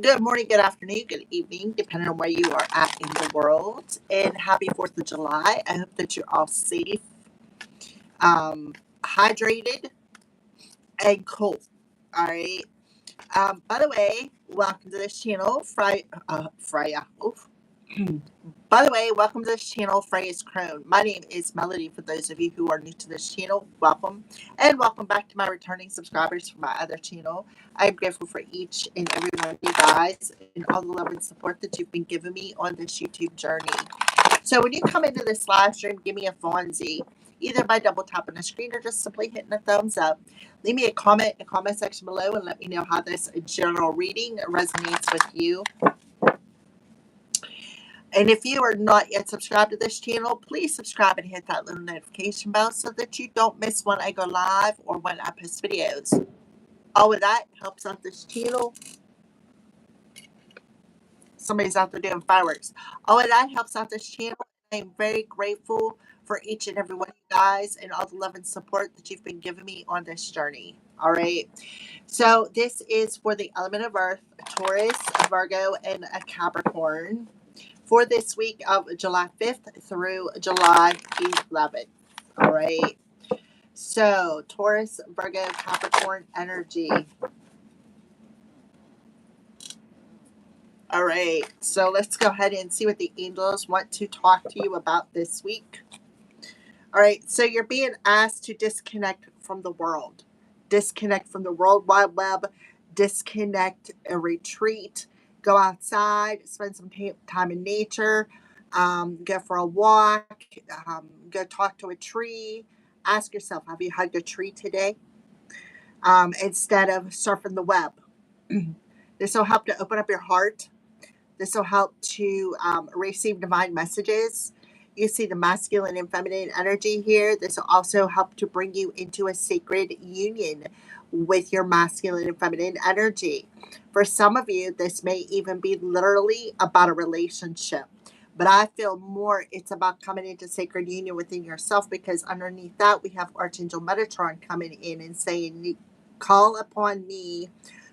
Good morning, good afternoon, good evening, depending on where you are at in the world. And happy 4th of July. I hope that you're all safe, um, hydrated, and cool. All right. By the way, welcome to this channel, Freya. Oof. By the way, welcome to this channel, Freya's Crone. My name is Melody. For those of you who are new to this channel, welcome. And welcome back to my returning subscribers from my other channel. I'm grateful for each and every one of you guys and all the love and support that you've been giving me on this YouTube journey. So when you come into this live stream, give me a Fonzie, either by double tapping the screen or just simply hitting a thumbs up. Leave me a comment in the comment section below and let me know how this general reading resonates with you. And if you are not yet subscribed to this channel, please subscribe and hit that little notification bell so that you don't miss when I go live or when I post videos. All of that helps out this channel. Somebody's out there doing fireworks. All of that helps out this channel. I'm very grateful for each and every one of you guys and all the love and support that you've been giving me on this journey. All right. So this is for the element of Earth, Taurus, Virgo, and a Capricorn for this week of July 5th through July 11th. All right. So, Taurus, Virgo, Capricorn energy. All right. So, let's go ahead and see what the angels want to talk to you about this week. All right. So, you're being asked to disconnect from the world, disconnect from the World Wide Web, disconnect and retreat, go outside, spend some time in nature, go for a walk, go talk to a tree. Ask yourself, have you hugged a tree today? Instead of surfing the web. This will help to open up your heart. This will help to receive divine messages. You see the masculine and feminine energy here. This will also help to bring you into a sacred union with your masculine and feminine energy. For some of you, this may even be literally about a relationship. But I feel more it's about coming into sacred union within yourself, because underneath that, we have Archangel Metatron coming in and saying, call upon me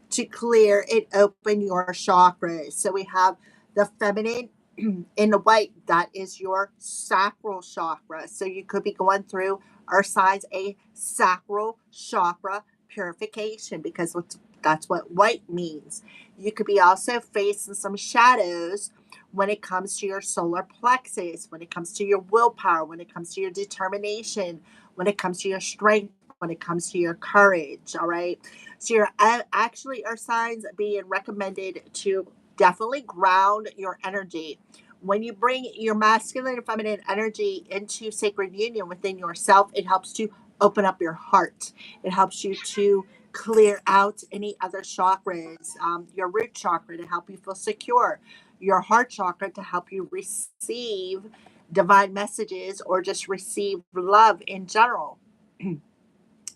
to clear and open your chakras. So we have the feminine in the white, that is your sacral chakra. So you could be going through our signs a sacral chakra purification, because that's what white means. You could be also facing some shadows when it comes to your solar plexus, when it comes to your willpower, when it comes to your determination, when it comes to your strength, when it comes to your courage. All right. So you're actually are signs being recommended to definitely ground your energy. When you bring your masculine and feminine energy into sacred union within yourself, it helps to open up your heart. It helps you to clear out any other chakras, your root chakra to help you feel secure, your heart chakra to help you receive divine messages or just receive love in general.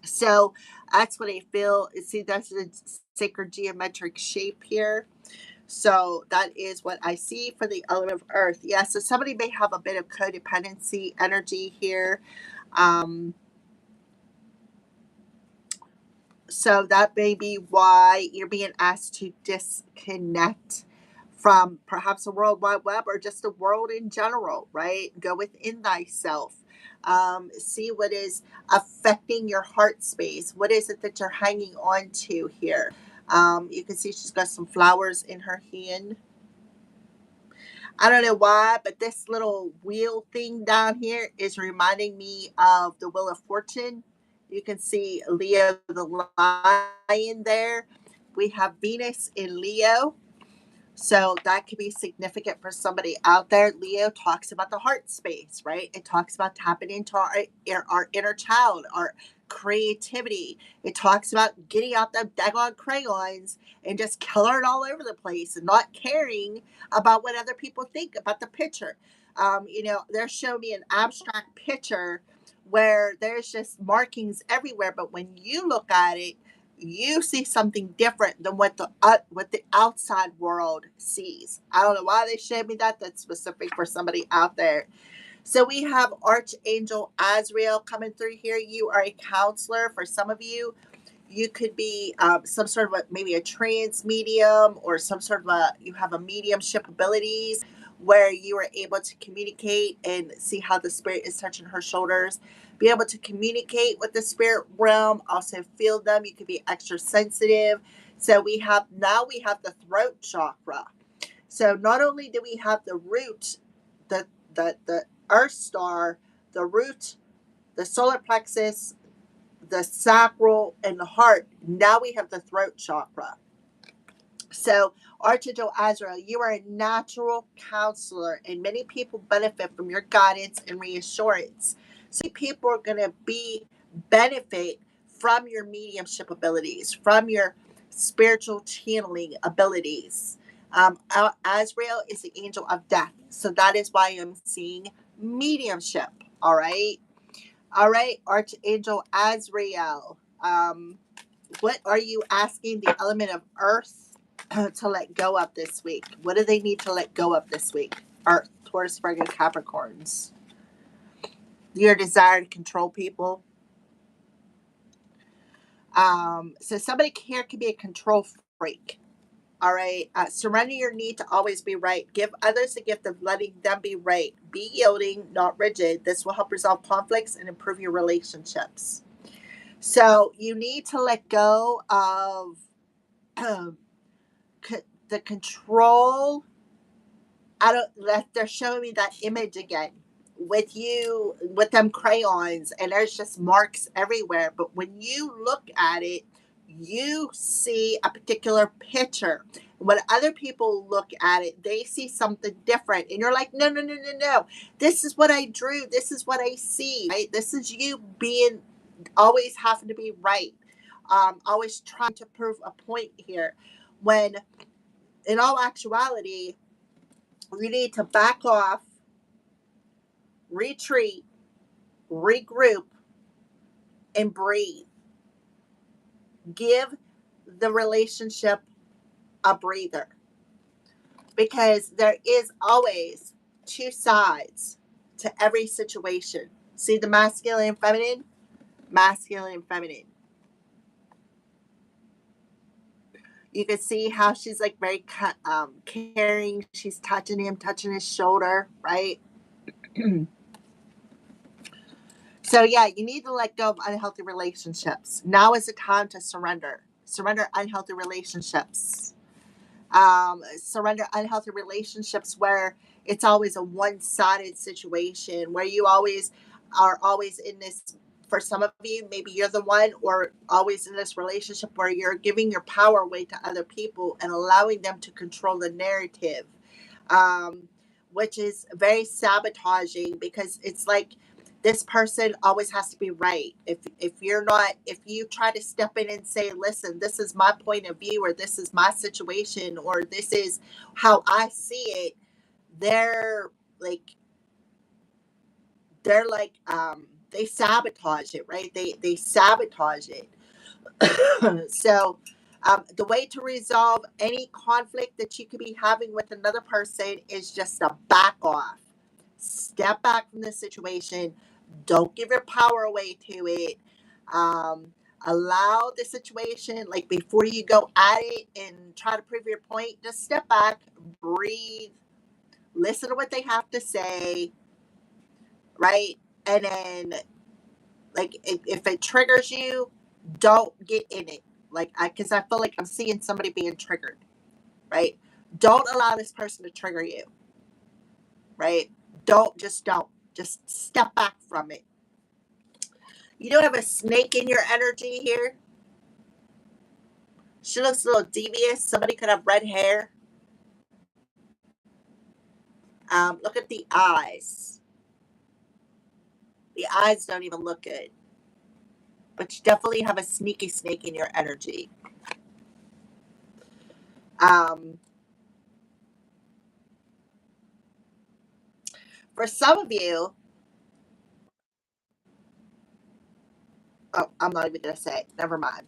So that's what I feel. See, that's the sacred geometric shape here. So that is what I see for the element of Earth. Yeah, so somebody may have a bit of codependency energy here. So that may be why you're being asked to disconnect from perhaps the World Wide Web or just the world in general, right? Go within thyself. See what is affecting your heart space. What is it that you're hanging on to here? You can see she's got some flowers in her hand. I don't know why, but this little wheel thing down here is reminding me of the Wheel of Fortune. You can see Leo the lion there. We have Venus in Leo. So that could be significant for somebody out there. Leo talks about the heart space, right? It talks about tapping into our inner child, our creativity. It talks about getting out the daggone crayons and just coloring all over the place and not caring about what other people think about the picture. They're showing me an abstract picture where there's just markings everywhere, but when you look at it, you see something different than what the outside world sees. I don't know why they showed me that. That's specific for somebody out there. So we have Archangel Azrael coming through here. You are a counselor. For some of you, You could be some sort of maybe a trance medium, or some sort of you have a mediumship abilities where you are able to communicate and see how the spirit is touching her shoulders. Be able to communicate with the spirit realm, also feel them. You could be extra sensitive. So we have the throat chakra. So not only do we have the root, the earth star, the root, the solar plexus, the sacral, and the heart. Now we have the throat chakra. So, Archangel Azrael, you are a natural counselor, and many people benefit from your guidance and reassurance. So, people are going to benefit from your mediumship abilities, from your spiritual channeling abilities. Azrael is the angel of death, so that is why I'm seeing mediumship. All right, Archangel Azrael. What are you asking the element of earth to let go of this week? What do they need to let go of this week? Earth, Taurus, Virgo, Capricorns. Your desire to control people. So somebody here could be a control freak. All right. Surrender your need to always be right. Give others the gift of letting them be right. Be yielding, not rigid. This will help resolve conflicts and improve your relationships. So you need to let go of the control. They're showing me that image again with you with them crayons, and there's just marks everywhere. But when you look at it, you see a particular picture. When other people look at it, they see something different, and you're like, no, no, no, no, no. This is what I drew. This is what I see. Right? This is you being always having to be right. Always trying to prove a point here. When in all actuality, we need to back off, retreat, regroup, and breathe. Give the relationship a breather, because there is always two sides to every situation. See the masculine and feminine? Masculine and feminine. You can see how she's like very caring. She's touching him, touching his shoulder, right? So yeah, you need to let go of unhealthy relationships. Now is the time to surrender. Surrender unhealthy relationships. Surrender unhealthy relationships where it's always a one-sided situation, where you always are always in this. For some of you, maybe you're the one, or always in this relationship where you're giving your power away to other people and allowing them to control the narrative, um, which is very sabotaging, because it's like this person always has to be right. If you're not, if you try to step in and say, listen, this is my point of view, or this is my situation, or this is how I see it, they're like they sabotage it, right? They sabotage it. So the way to resolve any conflict that you could be having with another person is just to back off. Step back from the situation. Don't give your power away to it. Um, Allow the situation, like before you go at it and try to prove your point, just step back, breathe, listen to what they have to say, right? And then, like, if it triggers you, don't get in it. Like, because I feel like I'm seeing somebody being triggered, right? Don't allow this person to trigger you, right? Don't. Just step back from it. You don't have a snake in your energy here. She looks a little devious. Somebody could have red hair. Look at the eyes. The eyes don't even look good. But you definitely have a sneaky snake in your energy. Um, for some of you, oh, I'm not even going to say it. Never mind.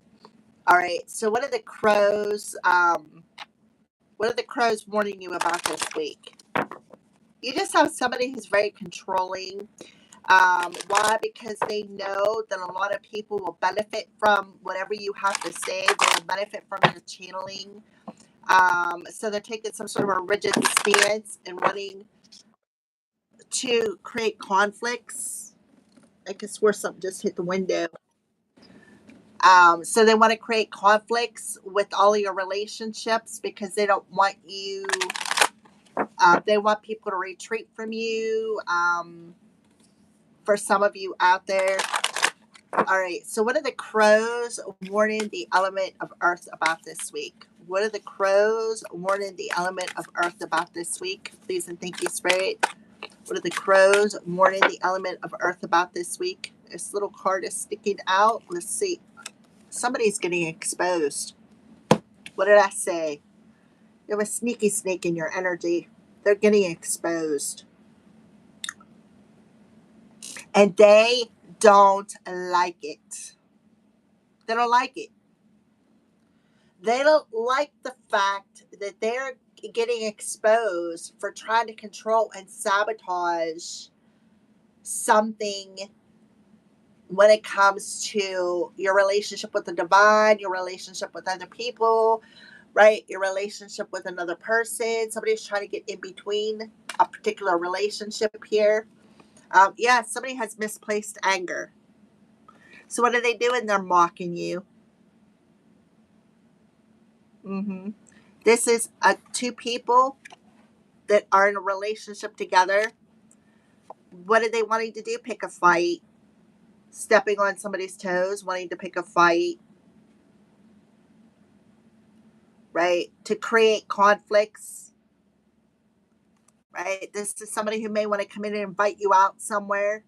All right. So what are the crows? What are the crows warning you about this week? You just have somebody who's very controlling. Why? Because they know that a lot of people will benefit from whatever you have to say. They will benefit from your channeling. So they're taking some sort of a rigid stance and wanting to create conflicts. I could swear something just hit the window. So they want to create conflicts with all of your relationships because they don't want you. They want people to retreat from you. For some of you out there. All right. So what are the crows warning the element of earth about this week? What are the crows warning the element of earth about this week? Please and thank you, Spirit. What are the crows warning the element of earth about this week? This little card is sticking out. Let's see. Somebody's getting exposed. What did I say? You have a sneaky snake in your energy. They're getting exposed. And they don't like it. They don't like it. They don't like the fact that they're getting exposed for trying to control and sabotage something when it comes to your relationship with the divine, your relationship with other people, right? Your relationship with another person. Somebody's trying to get in between a particular relationship here. Yeah, somebody has misplaced anger. So what are they doing? They're mocking you. This is two people that are in a relationship together. What are they wanting to do? Pick a fight. Stepping on somebody's toes, wanting to pick a fight, right? To create conflicts, right? This is somebody who may want to come in and invite you out somewhere,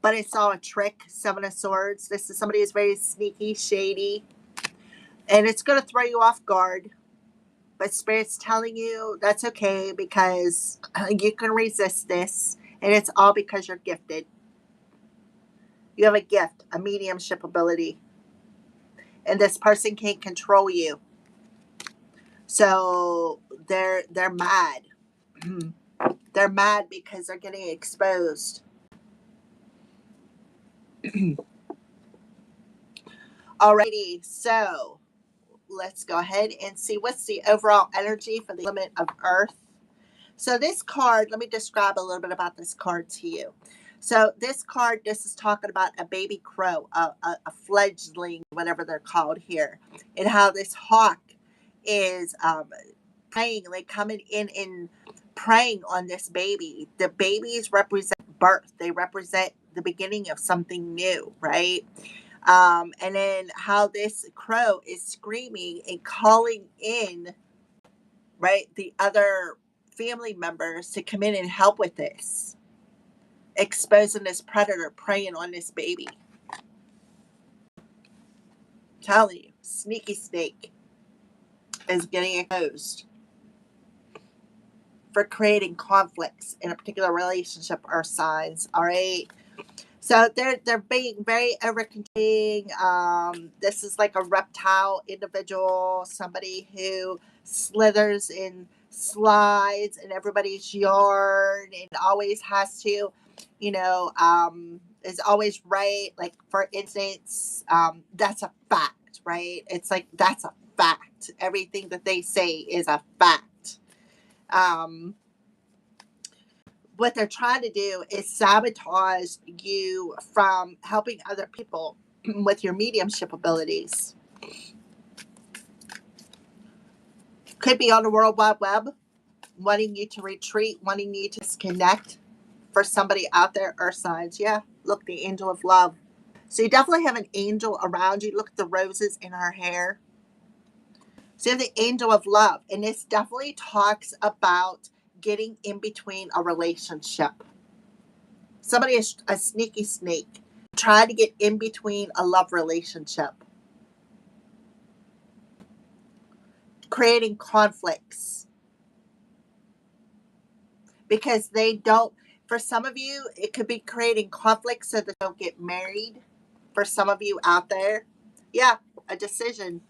but it's all a trick. Seven of Swords. This is somebody who's very sneaky, shady, and it's going to throw you off guard. But Spirit's telling you that's okay because you can resist this, and it's all because you're gifted. You have a gift, a mediumship ability, and this person can't control you. So they're mad. They're mad because they're getting exposed. Alrighty, so let's go ahead and see what's the overall energy for the element of earth. So this card, let me describe a little bit about this card to you. So this card, this is talking about a baby crow, a fledgling, whatever they're called here, and how this hawk is praying, like coming in and preying on this baby. The babies represent birth. They represent the beginning of something new, right? And then how this crow is screaming and calling in, right, the other family members to come in and help with this, exposing this predator preying on this baby. I'm telling you, sneaky snake is getting exposed for creating conflicts in a particular relationship or signs. All right. So they're being very overcontrolling. This is like a reptile individual, somebody who slithers and slides in everybody's yard and always has to, is always right. Like for instance, that's a fact, right? It's like that's a fact. Everything that they say is a fact. What they're trying to do is sabotage you from helping other people with your mediumship abilities. Could be on the World Wide Web, wanting you to retreat, wanting you to disconnect. For somebody out there, earth signs, yeah, look, the angel of love. So you definitely have an angel around you. Look at the roses in her hair. So you have the angel of love, and this definitely talks about getting in between a relationship. Somebody is a sneaky snake, trying to get in between a love relationship, creating conflicts because they don't. For some of you, it could be creating conflicts so that they don't get married. For some of you out there, yeah, a decision.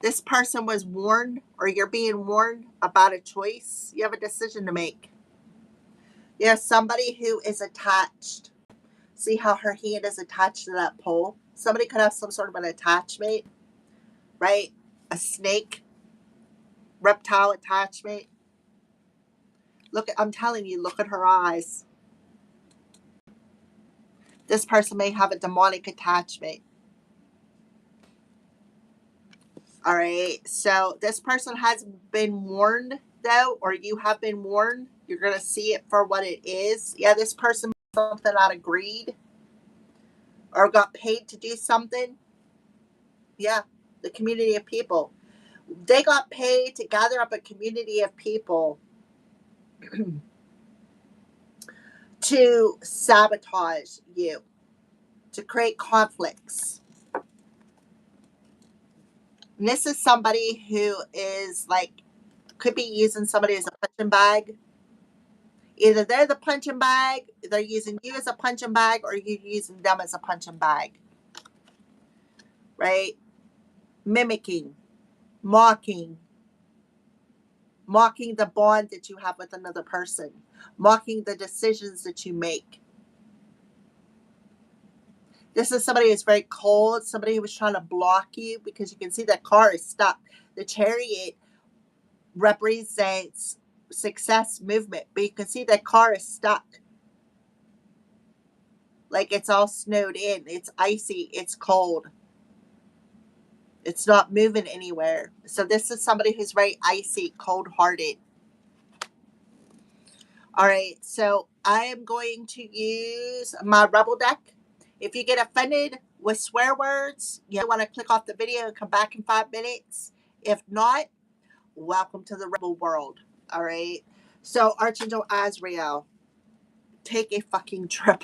This person was warned, or you're being warned about a choice. You have a decision to make. Yeah, somebody who is attached. See how her hand is attached to that pole? Somebody could have some sort of an attachment, right? A snake, reptile attachment. Look at, I'm telling you, look at her eyes. This person may have a demonic attachment. All right. So this person has been warned, though, or you have been warned. You're going to see it for what it is. Yeah, this person did something out of greed or got paid to do something. Yeah, the community of people. They got paid to gather up a community of people to sabotage you, to create conflicts. And this is somebody who is like, could be using somebody as a punching bag. Either they're the punching bag, they're using you as a punching bag, or you're using them as a punching bag. Right? Mimicking, mocking, mocking the bond that you have with another person, mocking the decisions that you make. This is somebody who's very cold, somebody who was trying to block you because you can see that car is stuck. The chariot represents success movement, but you can see that car is stuck. Like it's all snowed in, it's icy, it's cold. It's not moving anywhere. So this is somebody who's very icy, cold-hearted. All right, so I am going to use my Rebel deck. If you get offended with swear words, you want to click off the video and come back in 5 minutes. If not, welcome to the Rebel world. All right. So Archangel Azrael, take a fucking trip.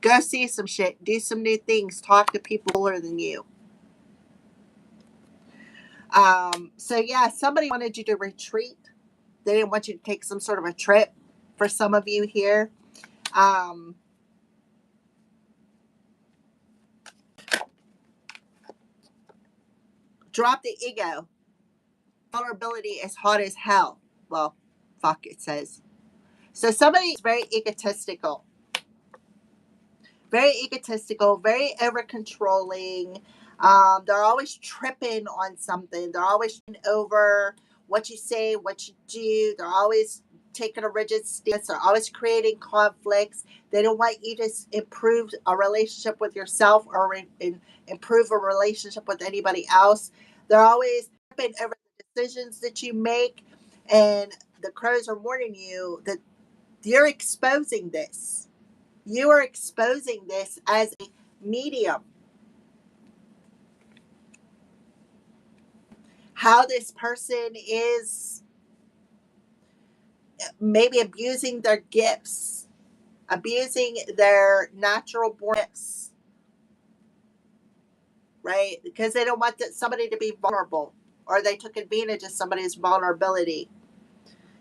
Go see some shit. Do some new things. Talk to people older than you. So yeah, somebody wanted you to retreat. They didn't want you to take some sort of a trip. For some of you here, drop the ego. Vulnerability is hot as hell. Well, fuck, it says. So somebody is very egotistical. Very egotistical, very over controlling. They're always tripping on something. They're always over what you say, what you do. They're always taking a rigid stance. They're always creating conflicts. They don't want you to improve a relationship with yourself or improve a relationship with anybody else. They're always tripping over the decisions that you make. And the crows are warning you that you're exposing this. You are exposing this as a medium. How this person is maybe abusing their gifts, abusing their natural born gifts, right? Because they don't want somebody to be vulnerable or they took advantage of somebody's vulnerability.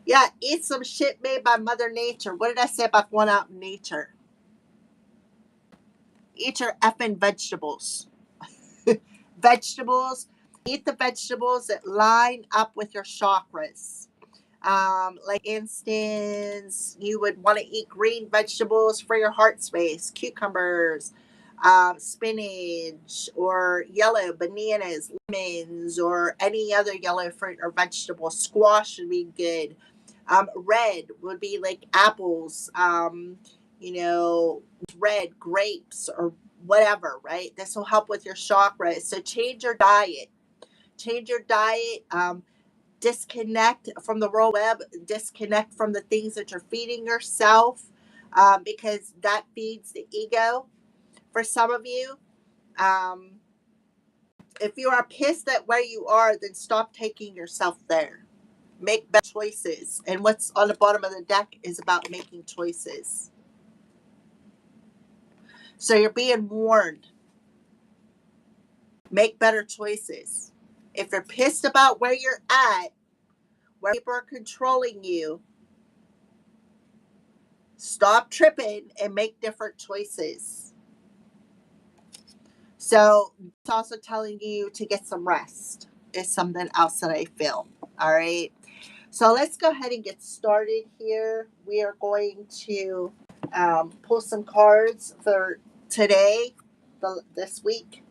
Yeah, eat some shit made by Mother Nature. What did I say about going out in nature? Eat your effing vegetables. Vegetables. Eat the vegetables that line up with your chakras. Like instance, you would want to eat green vegetables for your heart space, cucumbers, spinach, or yellow bananas, lemons, or any other yellow fruit or vegetable. Squash would be good. Red would be like apples, you know, red grapes or whatever, right? This will help with your chakras. So change your diet. Change your diet. Disconnect from the world web, disconnect from the things that you're feeding yourself, because that feeds the ego for some of you. Um, if you are pissed at where you are, then stop taking yourself there. Make better choices. And what's on the bottom of the deck is about making choices. So you're being warned. Make better choices. If you're pissed about where you're at, where people are controlling you, stop tripping and make different choices. So it's also telling you to get some rest is something else that I feel. All right. So let's go ahead and get started here. We are going to pull some cards for today, this week,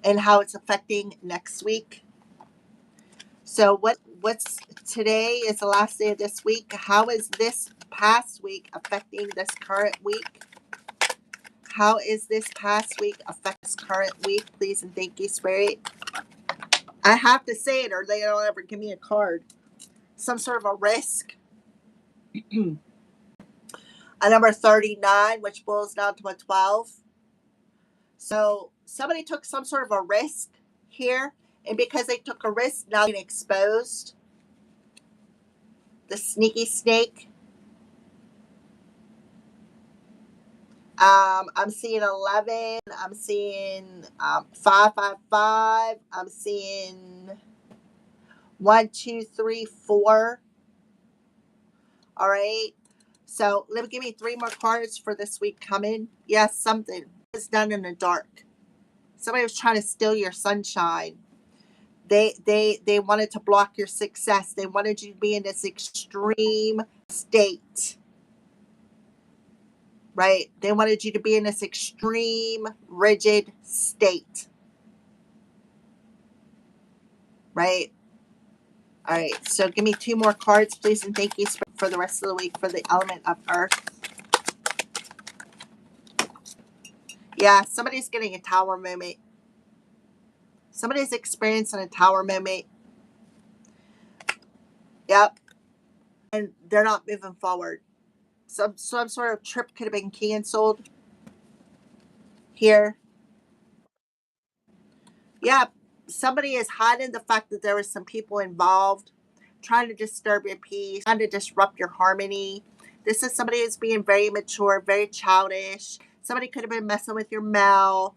and how it's affecting next week. So what's today is the last day of this week. How is this past week affecting this current week? How is this past week affect this current week? Please and thank you, Spirit. I have to say it or they don't ever give me a card. Some sort of a risk. A number 39, which boils down to a 12. So somebody took some sort of a risk here. And because they took a risk, now being exposed. The sneaky snake. I'm seeing 11. I'm seeing 555. I'm seeing 1, 2, 3, 4. All right. So give me 3 more cards for this week coming. Yes, something is done in the dark. Somebody was trying to steal your sunshine. They wanted to block your success. They wanted you to be in this extreme state. Right? They wanted you to be in this extreme, rigid state. Right? All right. So give me 2 more cards, please, and thank you for the rest of the week for the element of earth. Yeah, somebody's getting a tower moment. Somebody's experiencing a tower moment. Yep. And they're not moving forward. Some sort of trip could have been canceled here. Yeah, somebody is hiding the fact that there was some people involved, trying to disturb your peace, trying to disrupt your harmony. This is somebody who's being very mature, very childish. Somebody could have been messing with your mail.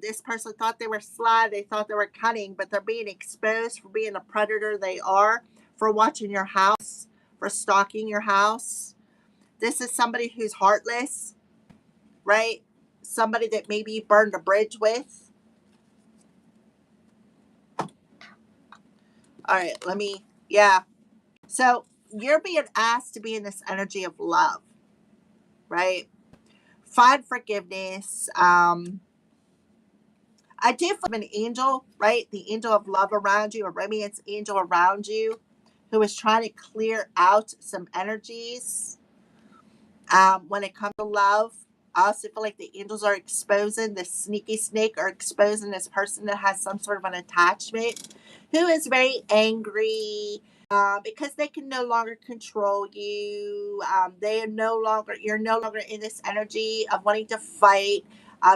This person thought they were sly, they thought they were cunning, but they're being exposed for being a predator they are, for watching your house, for stalking your house. This is somebody who's heartless, right? Somebody that maybe you burned a bridge with. All right, yeah. So you're being asked to be in this energy of love, right? Find forgiveness. I do feel an angel, right? The angel of love around you, a romance angel around you, who is trying to clear out some energies. When it comes to love, I also feel like the angels are exposing the sneaky snake, or exposing this person that has some sort of an attachment, who is very angry, because they can no longer control you. They are no longer, you're no longer in this energy of wanting to fight.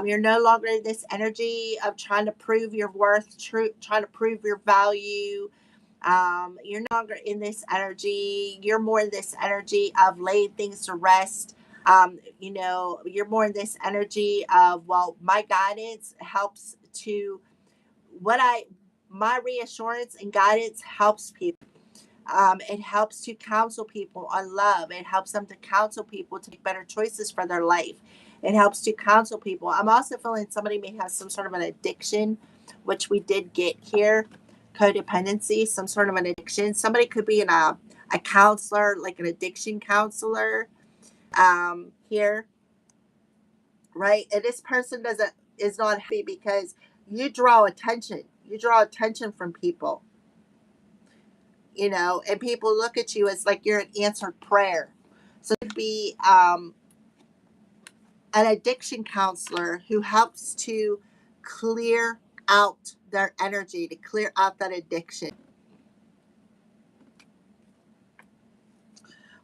You're no longer in this energy of trying to prove your worth, trying to prove your value. You're no longer in this energy. You're more in this energy of laying things to rest. You're more in this energy of, well, my guidance helps to what I, my reassurance and guidance helps people. It helps to counsel people on love. It helps them to counsel people to make better choices for their life. It helps to counsel people. I'm also feeling somebody may have some sort of an addiction, which we did get here. Codependency, some sort of an addiction. Somebody could be in a counselor, like an addiction counselor, here, right? And this person is not happy because you draw attention. You draw attention from people, and people look at you as like you're an answered prayer. So it could be an addiction counselor who helps to clear out their energy, to clear out that addiction.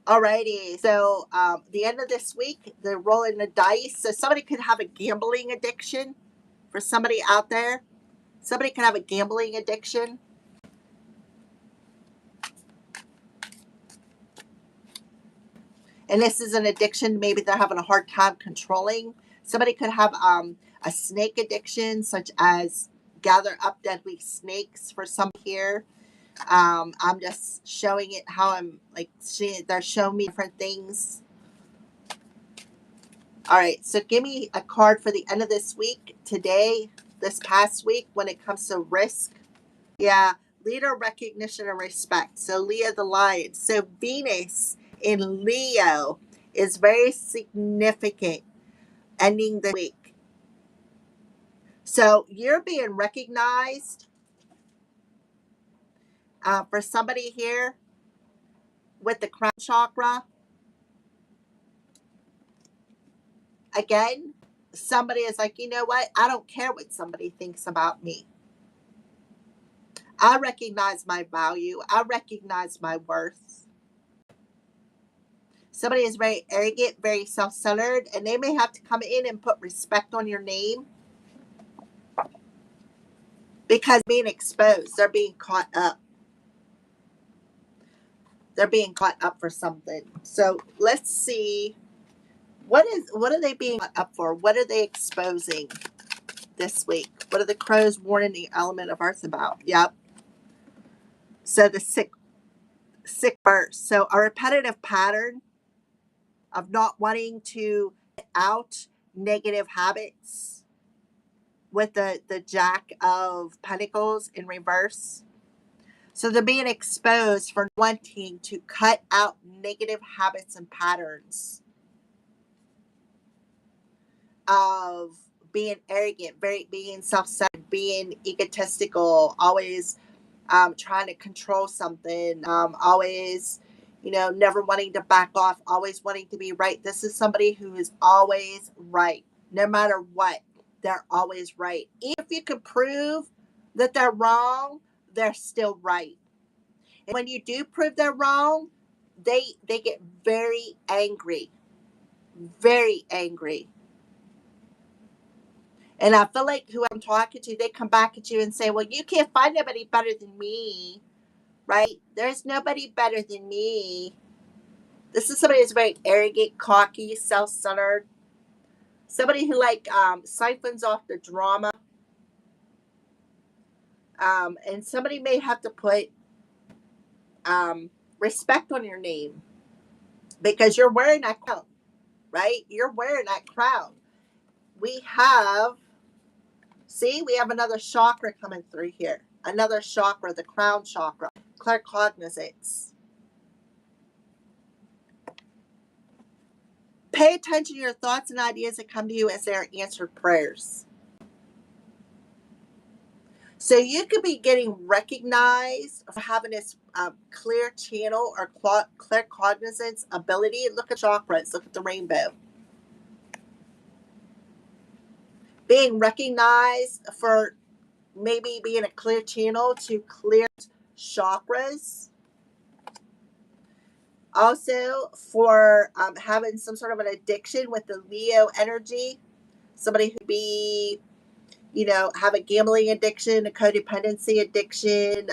Alrighty, so the end of this week, they're rolling the dice. So somebody could have a gambling addiction. For somebody out there, somebody could have a gambling addiction. And this is an addiction maybe they're having a hard time controlling. Somebody could have a snake addiction, such as gather up deadly snakes for some here. I'm just showing it how I'm like they're showing me different things. All right, so give me a card for the end of this week, today, this past week, when it comes to risk. Yeah, Leader, recognition, and respect. So Leo the lion. So Venus in Leo is very significant ending the week. So you're being recognized for somebody here with the crown chakra. Again, somebody is like, you know what? I don't care what somebody thinks about me. I recognize my value. I recognize my worth. Somebody is very arrogant, very self-centered, and they may have to come in and put respect on your name because being exposed, they're being caught up. They're being caught up for something. So let's see, what are they being caught up for? What are they exposing this week? What are the crows warning the element of earth about? Yep. So the sick verse. So a repetitive pattern of not wanting to get out negative habits with the Jack of Pentacles in reverse. So they're being exposed for wanting to cut out negative habits and patterns of being arrogant, being self-centered, being egotistical, always trying to control something, always, never wanting to back off, always wanting to be right. This is somebody who is always right. No matter what, they're always right. Even if you can prove that they're wrong, they're still right. And when you do prove they're wrong, they get very angry. Very angry. And I feel like who I'm talking to, they come back at you and say, well, you can't find anybody better than me. Right? There's nobody better than me. This is somebody who's very arrogant, cocky, self-centered. Somebody who siphons off the drama. And somebody may have to put respect on your name because you're wearing that crown, right? You're wearing that crown. We have another chakra coming through here. Another chakra, the crown chakra, claircognizance. Pay attention to your thoughts and ideas that come to you as they are answered prayers. So you could be getting recognized for having this clear channel or claircognizance ability. Look at chakras. Look at the rainbow. Being recognized for maybe being a clear channel to clear chakras. Also for having some sort of an addiction with the Leo energy. Somebody who be, have a gambling addiction, a codependency addiction.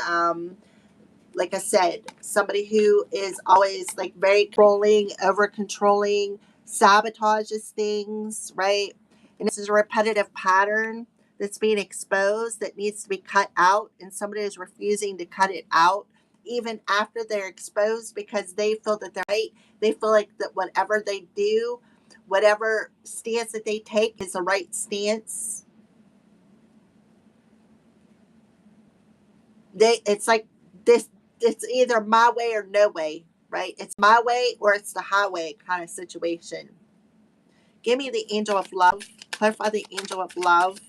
Like I said, somebody who is always very controlling, over controlling, sabotages things, right? And this is a repetitive pattern that's being exposed that needs to be cut out, and somebody is refusing to cut it out even after they're exposed because they feel that they're right. They feel like that whatever they do, whatever stance that they take is the right stance. It's like this. It's either my way or no way, right? It's my way or it's the highway kind of situation. Give me the angel of love. Clarify the angel of love.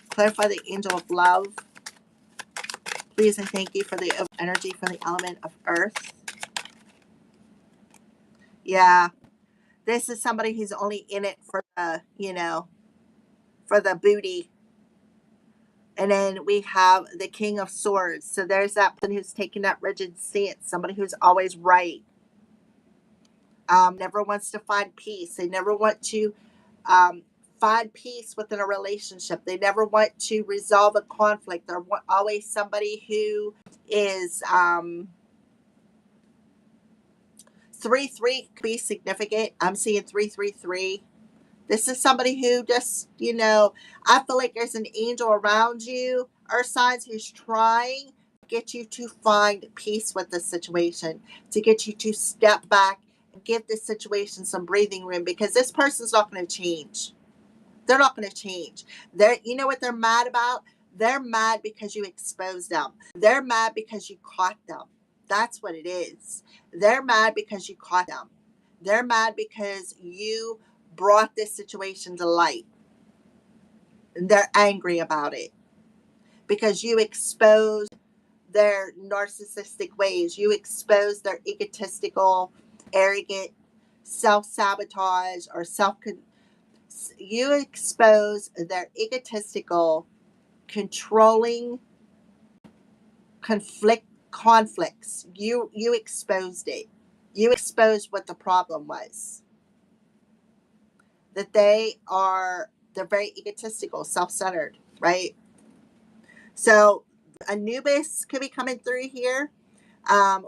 Clarify the angel of love. Please and thank you for the energy from the element of earth. Yeah. This is somebody who's only in it for the, for the booty. And then we have the King of Swords. So there's that person who's taking that rigid stance. Somebody who's always right. Never wants to find peace. They never want to find peace within a relationship. They never want to resolve a conflict. They're always somebody who is 3-3 could be significant. I'm seeing 3-3-3. This is somebody who just, I feel like there's an angel around you, earth signs, who's trying to get you to find peace with this situation, to get you to step back and give this situation some breathing room because this person's not going to change. They're not going to change. You know what they're mad about? They're mad because you exposed them. They're mad because you caught them. That's what it is. They're mad because you caught them. They're mad because you brought this situation to light. And they're angry about it because you exposed their narcissistic ways. You exposed their egotistical, arrogant, self-sabotage or you expose their egotistical, controlling conflicts. You exposed it. You exposed what the problem was. That they're very egotistical, self-centered, right? So Anubis could be coming through here,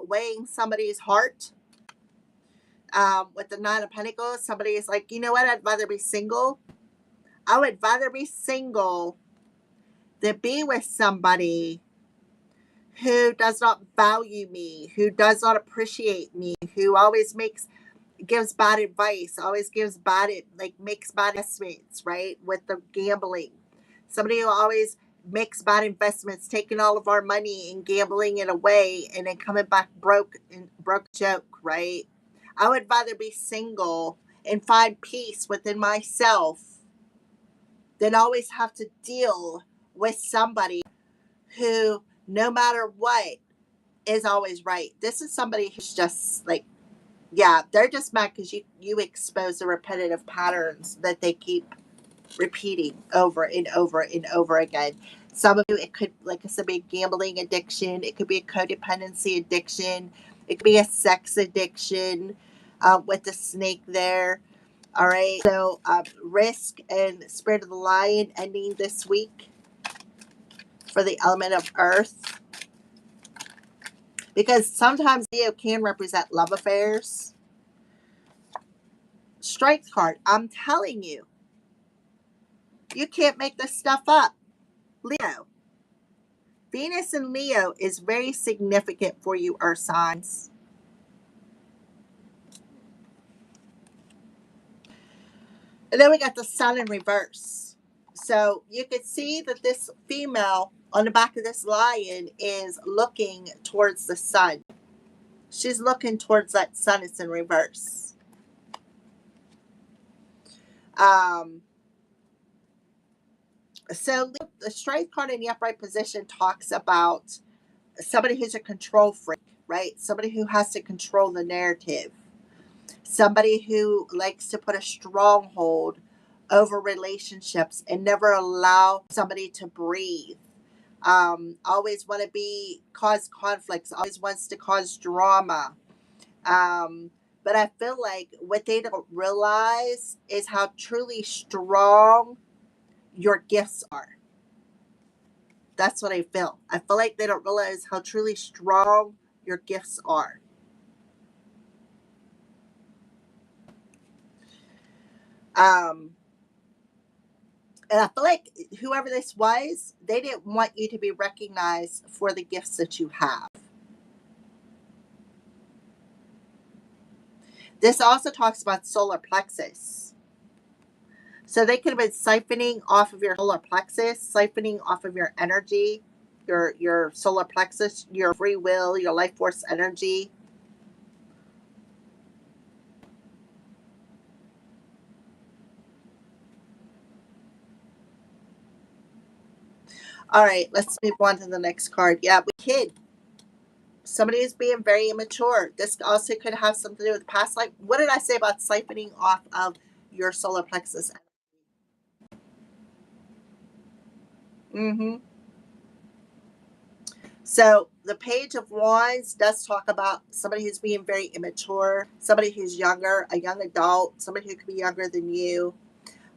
weighing somebody's heart. With the Nine of Pentacles, somebody is like, you know what? I'd rather be single. I would rather be single than be with somebody who does not value me, who does not appreciate me, who always gives bad advice, always makes bad investments, right? With the gambling. Somebody who always makes bad investments, taking all of our money and gambling it away and then coming back broke joke, right? I would rather be single and find peace within myself than always have to deal with somebody who, no matter what, is always right. This is somebody who's just like, yeah, they're just mad because you expose the repetitive patterns that they keep repeating over and over and over again. Some of you, it could, like I said, be a gambling addiction. It could be a codependency addiction. It could be a sex addiction with the snake there. All right. So risk and Spirit of the Lion ending this week for the element of earth. Because sometimes Leo can represent love affairs. Strength card. I'm telling you, you can't make this stuff up. Leo. Venus in Leo is very significant for you, earth signs. And then we got the sun in reverse. So you could see that this female on the back of this lion is looking towards the sun. She's looking towards that sun. It's in reverse. So the strength card in the upright position talks about somebody who's a control freak, right? Somebody who has to control the narrative. Somebody who likes to put a stronghold over relationships and never allow somebody to breathe. Always want to cause conflicts, always wants to cause drama. But I feel like what they don't realize is how truly strong your gifts are. That's what I feel. I feel like they don't realize how truly strong your gifts are. And I feel like whoever this was, they didn't want you to be recognized for the gifts that you have. This also talks about solar plexus. So they could have been siphoning off of your solar plexus, siphoning off of your energy, your solar plexus, your free will, your life force energy. All right, let's move on to the next card. Yeah, kid. Somebody is being very immature. This also could have something to do with past life. What did I say about siphoning off of your solar plexus? Mm-hmm. So the Page of Wands does talk about somebody who's being very immature, somebody who's younger, a young adult, somebody who could be younger than you.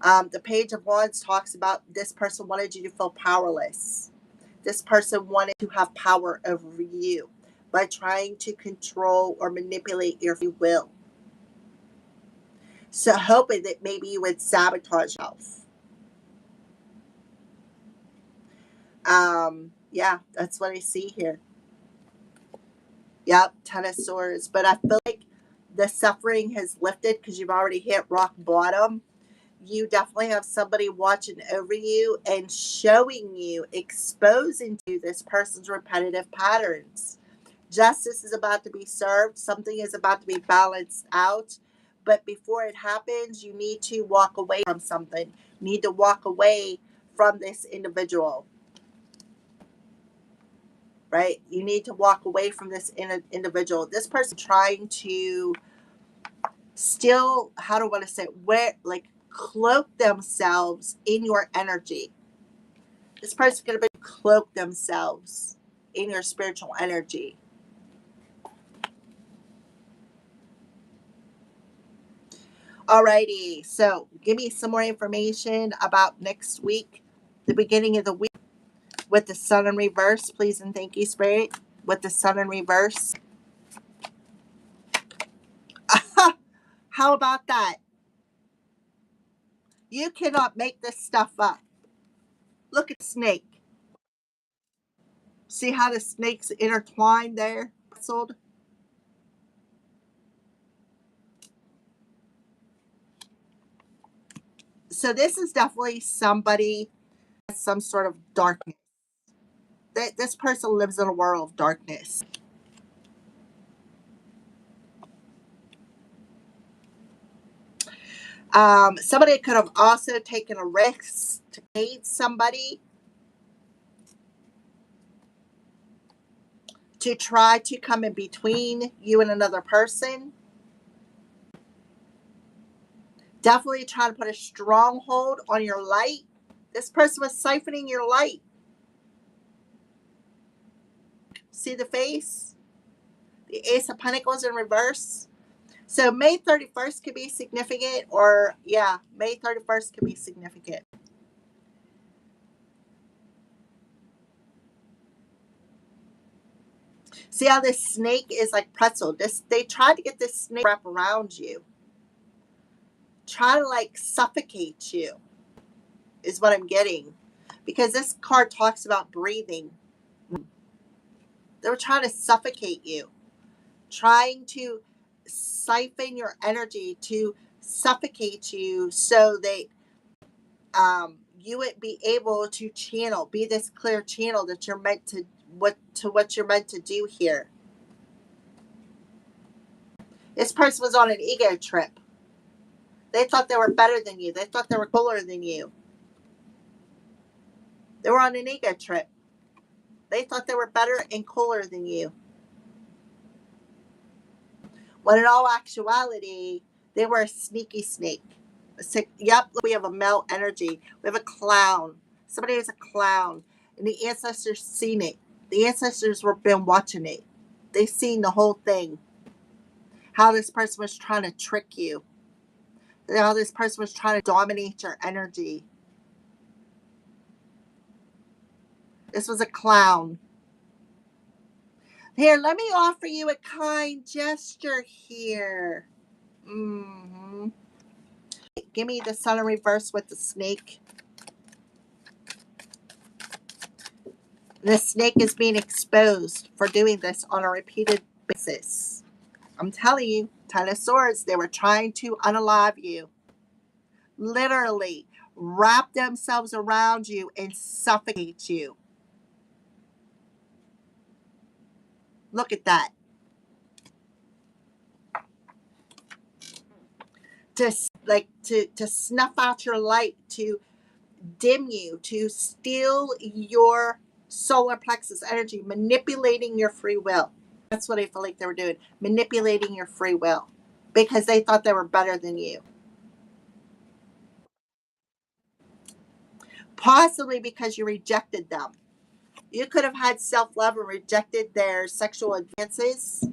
The Page of Wands talks about this person wanted you to feel powerless. This person wanted to have power over you by trying to control or manipulate your free will. So hoping that maybe you would sabotage yourself. Yeah, that's what I see here. Yep, Ten of Swords. But I feel like the suffering has lifted because you've already hit rock bottom. you definitely have somebody watching over you and showing you, exposing to this person's repetitive patterns. Justice is about to be served, something is about to be balanced out. But before it happens, you need to walk away from something. You need to walk away from this individual, right? You need to walk away from this individual. This person trying to still, how do I want to say it, where, like, cloak themselves in your energy. This person's going to be cloak themselves in your spiritual energy. Alrighty, so give me some more information about next week, the beginning of the week with the sun in reverse, please and thank you, Spirit. With the sun in reverse. How about that? You cannot make this stuff up. Look at the snake. See how the snakes intertwined there? So this is definitely somebody, some sort of darkness. This person lives in a world of darkness. Somebody could have also taken a risk to aid somebody, to try to come in between you and another person. Definitely trying to put a stronghold on your light. This person was siphoning your light. See the face? The Ace of Pentacles in reverse. So May 31st could be significant, or yeah, May 31st could be significant. See how this snake is like pretzel? They tried to get this snake wrap around you. Try to like suffocate you is what I'm getting. Because this card talks about breathing. They were trying to suffocate you. Trying to siphon your energy, to suffocate you, so they you would be able to channel, be this clear channel that you're meant to what you're meant to do here. This person was on an ego trip. They thought they were better than you. They thought they were cooler than you. They were on an ego trip. They thought they were better and cooler than you. When in all actuality, they were a sneaky snake. Yep, we have a male energy. We have a clown. Somebody is a clown. And the ancestors seen it. The ancestors were been watching it. They seen the whole thing. How this person was trying to trick you. How this person was trying to dominate your energy. This was a clown. Here, let me offer you a kind gesture here. Mm-hmm. Give me the sun in reverse with the snake. The snake is being exposed for doing this on a repeated basis. I'm telling you, Ten of Swords, they were trying to unalive you. Literally wrap themselves around you and suffocate you. Look at that. To snuff out your light, to dim you, to steal your solar plexus energy, manipulating your free will. That's what I feel like they were doing, manipulating your free will because they thought they were better than you. Possibly because you rejected them. You could have had self-love and rejected their sexual advances.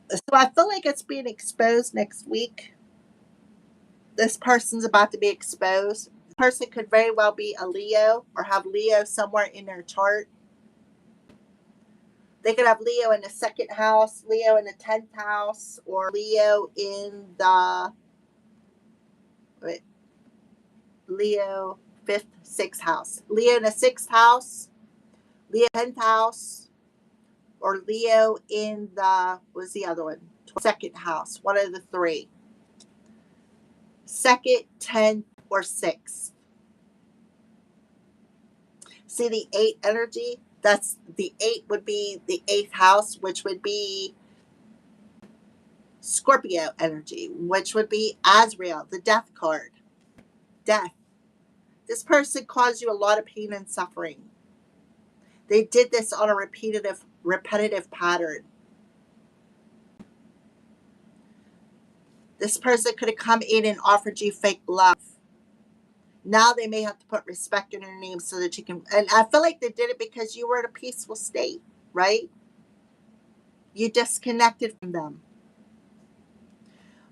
So I feel like it's being exposed next week. This person's about to be exposed. This person could very well be a Leo or have Leo somewhere in their chart. They could have Leo in the second house, Leo in the 10th house, or Leo in the Leo 5th, 6th house. Leo in the 6th house, Leo 10th house, or Leo in the, what was the other one? Second house, one of the three. Second, 10th, or 6th. See the 8 energy? That's the 8 would be the 8th house, which would be Scorpio energy, which would be Azrael, the death card. Death. This person caused you a lot of pain and suffering. They did this on a repetitive pattern. This person could have come in and offered you fake love. Now they may have to put respect in your name so that you can, and I feel like they did it because you were in a peaceful state, right? You disconnected from them.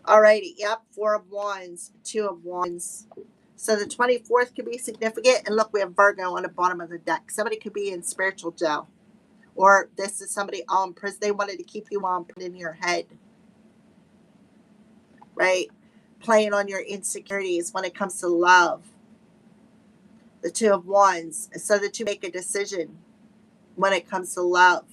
Alrighty, yep, 4 of Wands, 2 of Wands. So the 24th could be significant. And look, we have Virgo on the bottom of the deck. Somebody could be in spiritual jail. Or this is somebody on prison. They wanted to keep you on in your head. Right? Playing on your insecurities when it comes to love. The 2 of Wands. So that you make a decision when it comes to love.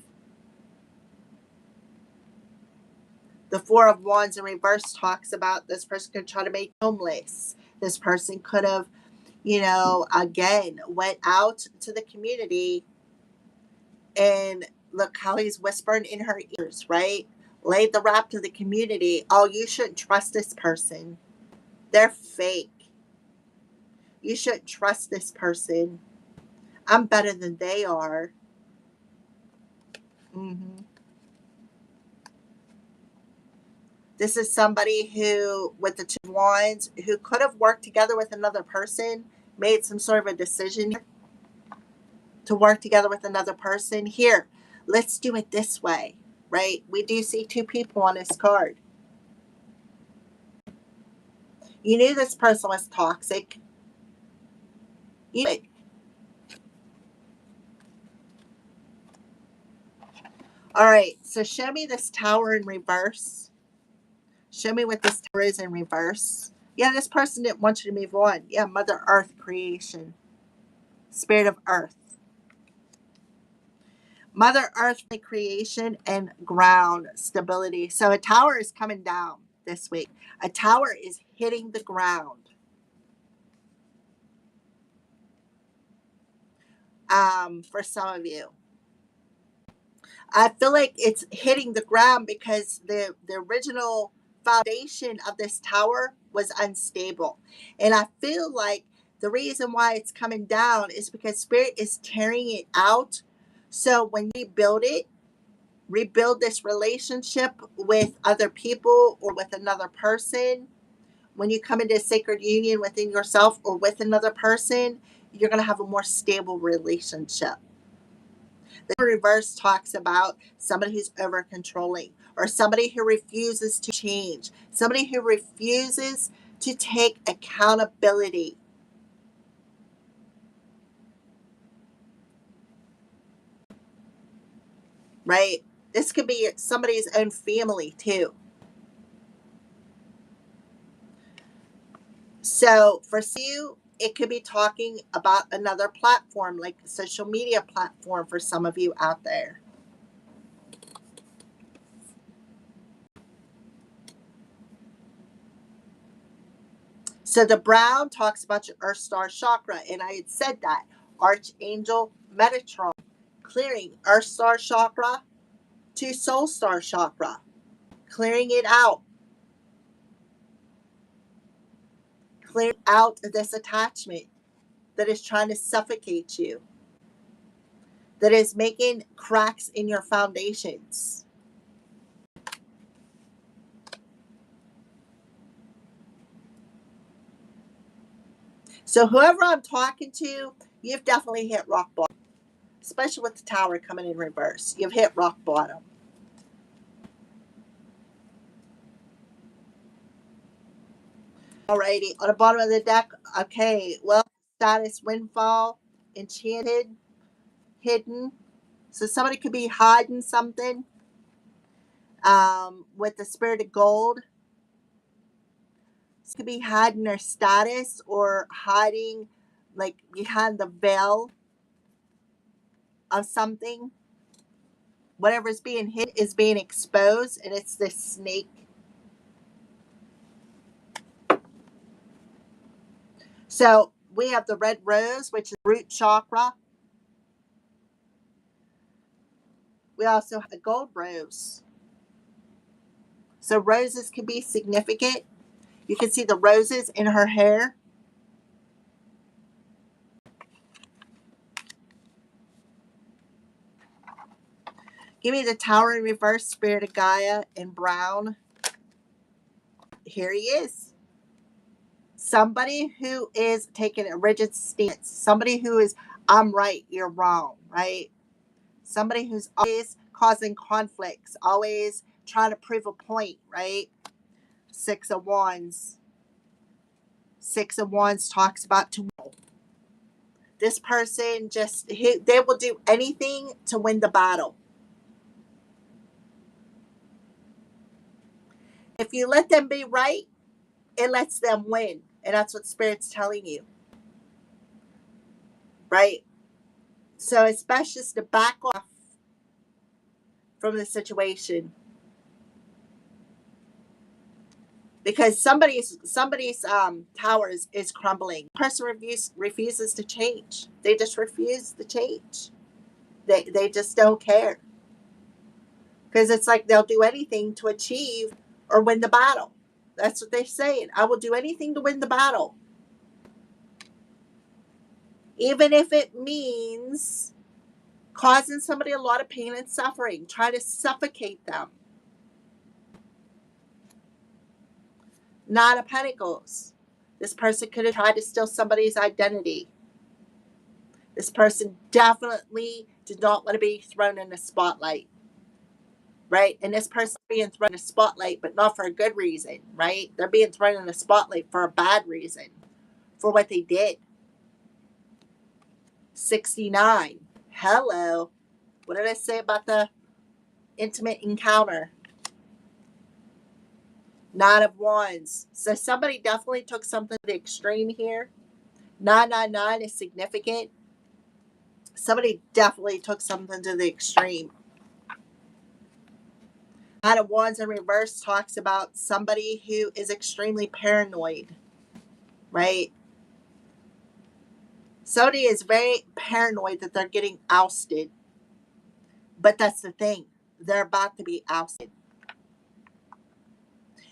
The 4 of Wands in reverse talks about this person could try to make homeless. This person could have, again, went out to the community and look how he's whispering in her ears, right? Laid the rap to the community. Oh, you shouldn't trust this person. They're fake. You shouldn't trust this person. I'm better than they are. Mm-hmm. This is somebody who, with the 2 of Wands, who could have worked together with another person, made some sort of a decision to work together with another person. Here, let's do it this way, right? We do see 2 people on this card. You knew this person was toxic. You knew it. All right, so show me this tower in reverse. Show me what this tower is in reverse. Yeah, this person didn't want you to move on. Yeah, Mother Earth creation. Spirit of Earth. Mother Earth creation and ground stability. So a tower is coming down this week. A tower is hitting the ground. For some of you. I feel like it's hitting the ground because the original foundation of this tower was unstable. And I feel like the reason why it's coming down is because Spirit is tearing it out. So when you build it, rebuild this relationship with other people or with another person, when you come into a sacred union within yourself or with another person, you're going to have a more stable relationship. The reverse talks about somebody who's over controlling or somebody who refuses to change, somebody who refuses to take accountability. Right? This could be somebody's own family too. So for you, it could be talking about another platform, like a social media platform for some of you out there. So the brown talks about your Earth Star chakra, and I had said that. Archangel Metatron, clearing Earth Star chakra to Soul Star chakra, clearing it out. Clearing out this attachment that is trying to suffocate you, that is making cracks in your foundations. So whoever I'm talking to, you've definitely hit rock bottom, especially with the tower coming in reverse. You've hit rock bottom. Alrighty, on the bottom of the deck, okay, well, status, windfall, enchanted, hidden. So somebody could be hiding something with the spirit of gold. This could be hiding their status or hiding like behind the veil of something. Whatever's being hidden is being exposed, and it's this snake. So we have the red rose, which is root chakra. We also have the gold rose. So roses can be significant. You can see the roses in her hair. Give me the Tower in reverse, Spirit of Gaia in brown. Here he is. Somebody who is taking a rigid stance. Somebody who is, I'm right, you're wrong, right? Somebody who's always causing conflicts, always trying to prove a point, right? Six of Wands. Six of Wands talks about tomorrow. This person they will do anything to win the battle. If you let them be right, it lets them win. And that's what Spirit's telling you. Right? So it's best just to back off from the situation. Because somebody's towers is crumbling. The person refuses to change. They just refuse to change. They just don't care. Because it's like they'll do anything to achieve or win the battle. That's what they're saying. I will do anything to win the battle. Even if it means causing somebody a lot of pain and suffering, try to suffocate them. Nine of Pentacles. This person could have tried to steal somebody's identity. This person definitely did not want to be thrown in the spotlight. Right? And this person being thrown in the spotlight, but not for a good reason, right? They're being thrown in the spotlight for a bad reason, for what they did. 69. Hello. What did I say about the intimate encounter? Nine of Wands. So somebody definitely took something to the extreme here. 999 is significant. Somebody definitely took something to the extreme. Nine of Wands in reverse talks about somebody who is extremely paranoid, right? Somebody is very paranoid that they're getting ousted. But that's the thing. They're about to be ousted.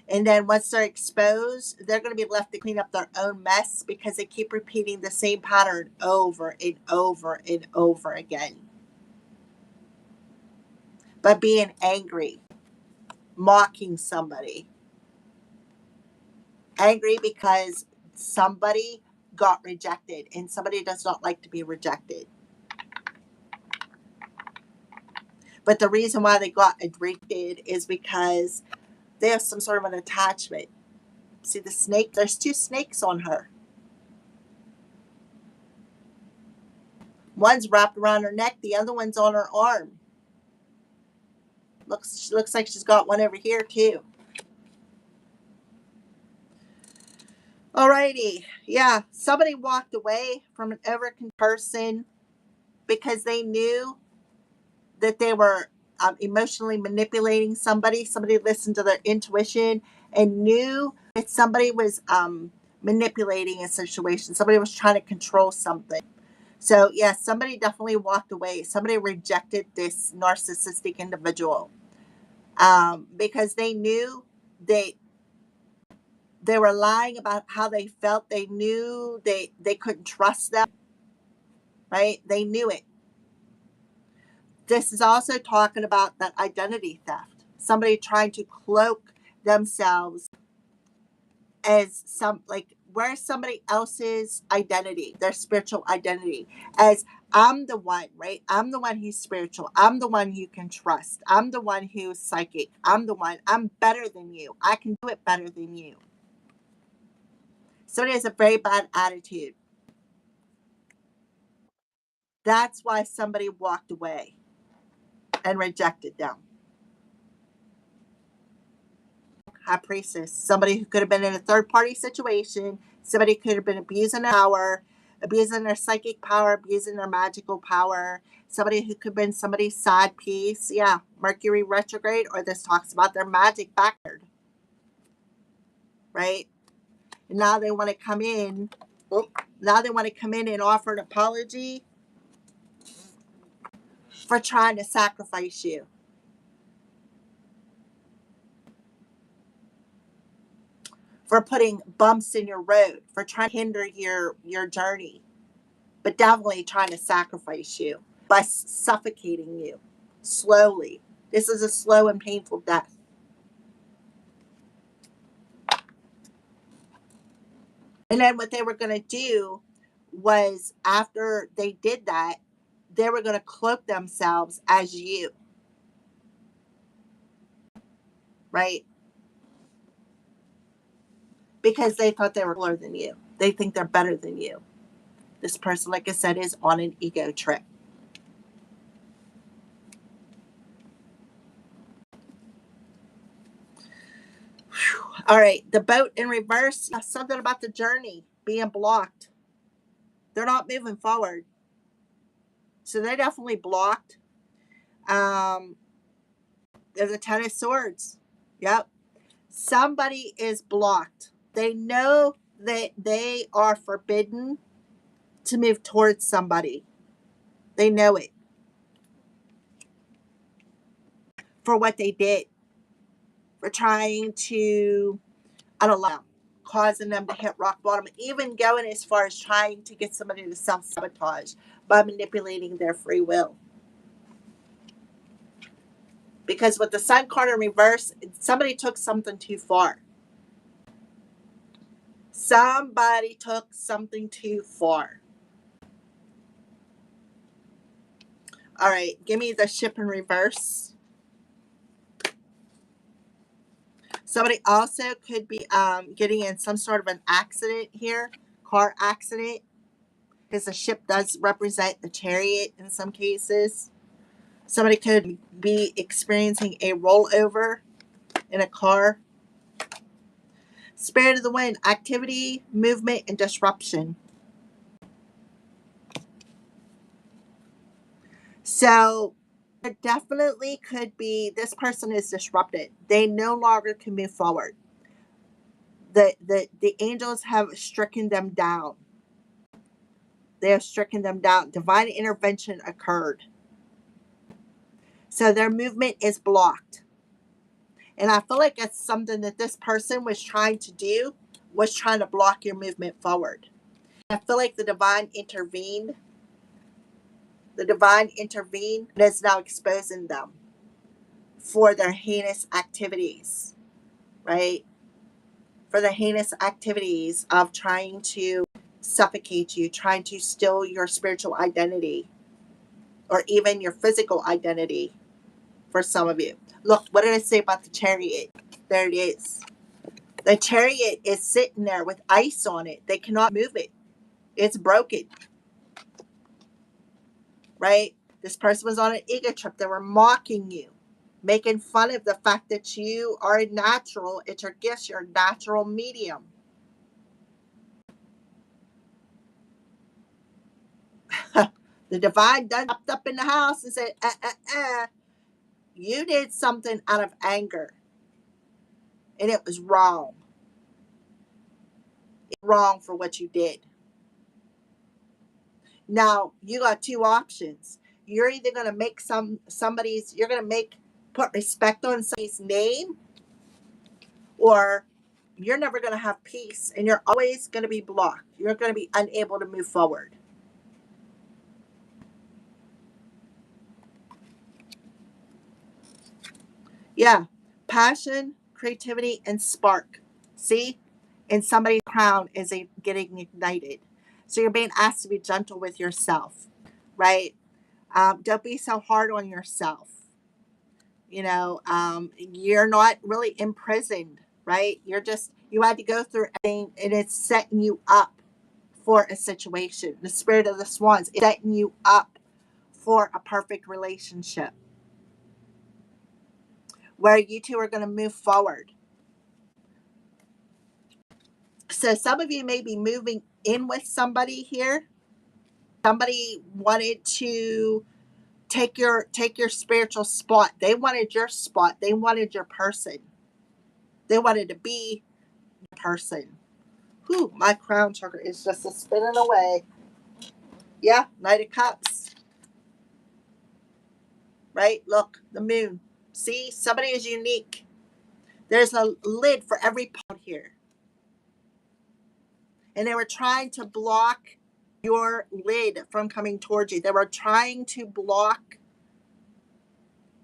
And then once they're exposed, they're going to be left to clean up their own mess because they keep repeating the same pattern over and over and over again. But being angry, mocking somebody. Angry because somebody got rejected and somebody does not like to be rejected. But the reason why they got rejected is because they have some sort of an attachment. See the snake? There's two snakes on her. One's wrapped around her neck, the other one's on her arm. Looks like she's got one over here too. Alrighty. Yeah, somebody walked away from an overconfident person because they knew that they were emotionally manipulating somebody. Somebody listened to their intuition and knew that somebody was manipulating a situation. Somebody was trying to control something. So, yeah, somebody definitely walked away. Somebody rejected this narcissistic individual because they knew they were lying about how they felt. They knew they couldn't trust them, right? They knew it. This is also talking about that identity theft. Somebody trying to cloak themselves as where's somebody else's identity, their spiritual identity, as I'm the one, right? I'm the one who's spiritual. I'm the one you can trust. I'm the one who's psychic. I'm better than you. I can do it better than you. Somebody has a very bad attitude. That's why somebody walked away and rejected them. High Priestess. Somebody who could have been in a third party situation. Somebody could have been abusing power. abusing their psychic power, abusing their magical power. Somebody who could bring somebody's side piece. Yeah, Mercury retrograde, or this talks about their magic backward, right? And now they want to come in. Now they want to come in and offer an apology for trying to sacrifice you. For putting bumps in your road, for trying to hinder your journey, but definitely trying to sacrifice you by suffocating you slowly. This is a slow and painful death. And then what they were going to do was, after they did that, they were going to cloak themselves as you, right? Because they thought they were cooler than you. They think they're better than you. This person, like I said, is on an ego trip. All right, the boat in reverse, something about the journey being blocked. They're not moving forward. So they're definitely blocked. There's a Ten of Swords. Yep. Somebody is blocked. They know that they are forbidden to move towards somebody. They know it for what they did, for trying to, I don't know, causing them to hit rock bottom, even going as far as trying to get somebody to self-sabotage by manipulating their free will. Because with the Sun card in reverse, somebody took something too far. Somebody took something too far. All right, give me the ship in reverse. Somebody also could be getting in some sort of an accident here, car accident, because the ship does represent the chariot in some cases. Somebody could be experiencing a rollover in a car. Spirit of the wind, activity, movement, and disruption. So it definitely could be this person is disrupted. They no longer can move forward. The angels have stricken them down. They have stricken them down. Divine intervention occurred. So their movement is blocked. And I feel like it's something that this person was trying to do, was trying to block your movement forward. I feel like the divine intervened. The divine intervened and is now exposing them for their heinous activities, right? For the heinous activities of trying to suffocate you, trying to steal your spiritual identity, or even your physical identity for some of you. Look, what did I say about the chariot? There it is. The chariot is sitting there with ice on it. They cannot move it. It's broken, right? This person was on an ego trip. They were mocking you, making fun of the fact that you are a natural. It's your gifts, you're a natural medium. The divine done popped up in the house and said, you did something out of anger. And it was wrong. It's wrong for what you did. Now, you got two options. You're either going to make you're going to put respect on somebody's name, or you're never going to have peace and you're always going to be blocked. You're going to be unable to move forward. Yeah. Passion, creativity, and spark. See? And somebody's crown is getting ignited. So you're being asked to be gentle with yourself, right? Don't be so hard on yourself. You're not really imprisoned, right? You had to go through everything, and it's setting you up for a situation. The spirit of the swans is setting you up for a perfect relationship where you two are going to move forward. So some of you may be moving in with somebody here. Somebody wanted to take your spiritual spot. They wanted your spot. They wanted your person. They wanted to be the person. Whew, my crown chakra is just a spinning away. Yeah, Knight of Cups. Right? Look, the moon. See, somebody is unique. There's a lid for every pot here. And they were trying to block your lid from coming towards you. They were trying to block